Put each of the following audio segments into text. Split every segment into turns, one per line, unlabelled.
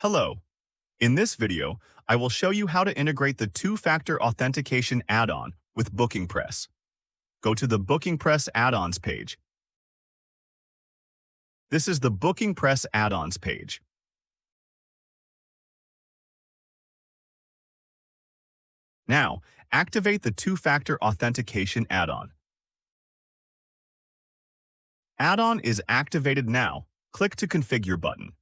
Hello. In this video, I will show you how to integrate the two-factor authentication add-on with BookingPress. Go to the BookingPress add-ons page. This is the BookingPress add-ons page. Now, activate the two-factor authentication add-on. Add-on is activated now. Click to Configure button.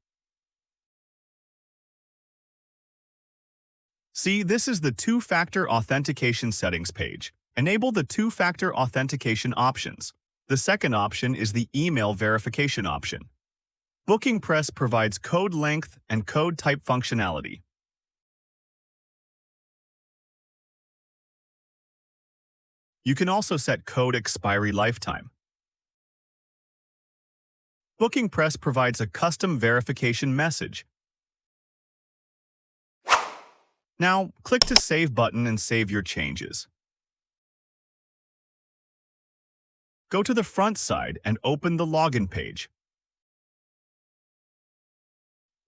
See, this is the two-factor authentication settings page. Enable the two-factor authentication options. The second option is the email verification option. BookingPress provides code length and code type functionality. You can also set code expiry lifetime. BookingPress provides a custom verification message. Now, click to Save button and save your changes. Go to the front side and open the login page.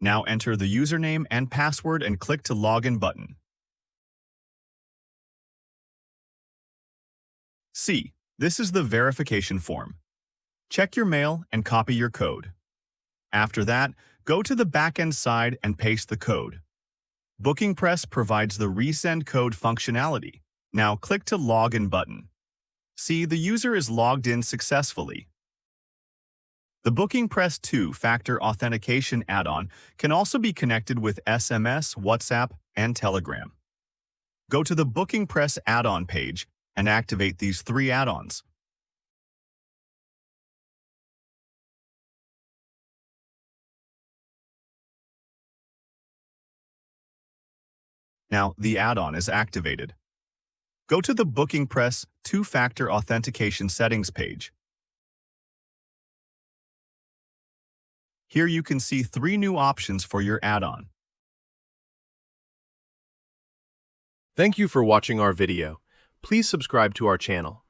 Now enter the username and password and click to Login button. See, this is the verification form. Check your mail and copy your code. After that, go to the backend side and paste the code. BookingPress provides the Resend code functionality. Now click to Login button. See, the user is logged in successfully. The BookingPress two-factor authentication add-on can also be connected with SMS, WhatsApp, and Telegram. Go to the BookingPress add-on page and activate these three add-ons. Now, the add-on is activated. Go to the BookingPress two-factor authentication settings page. Here you can see three new options for your add-on.
Thank you for watching our video. Please subscribe to our channel.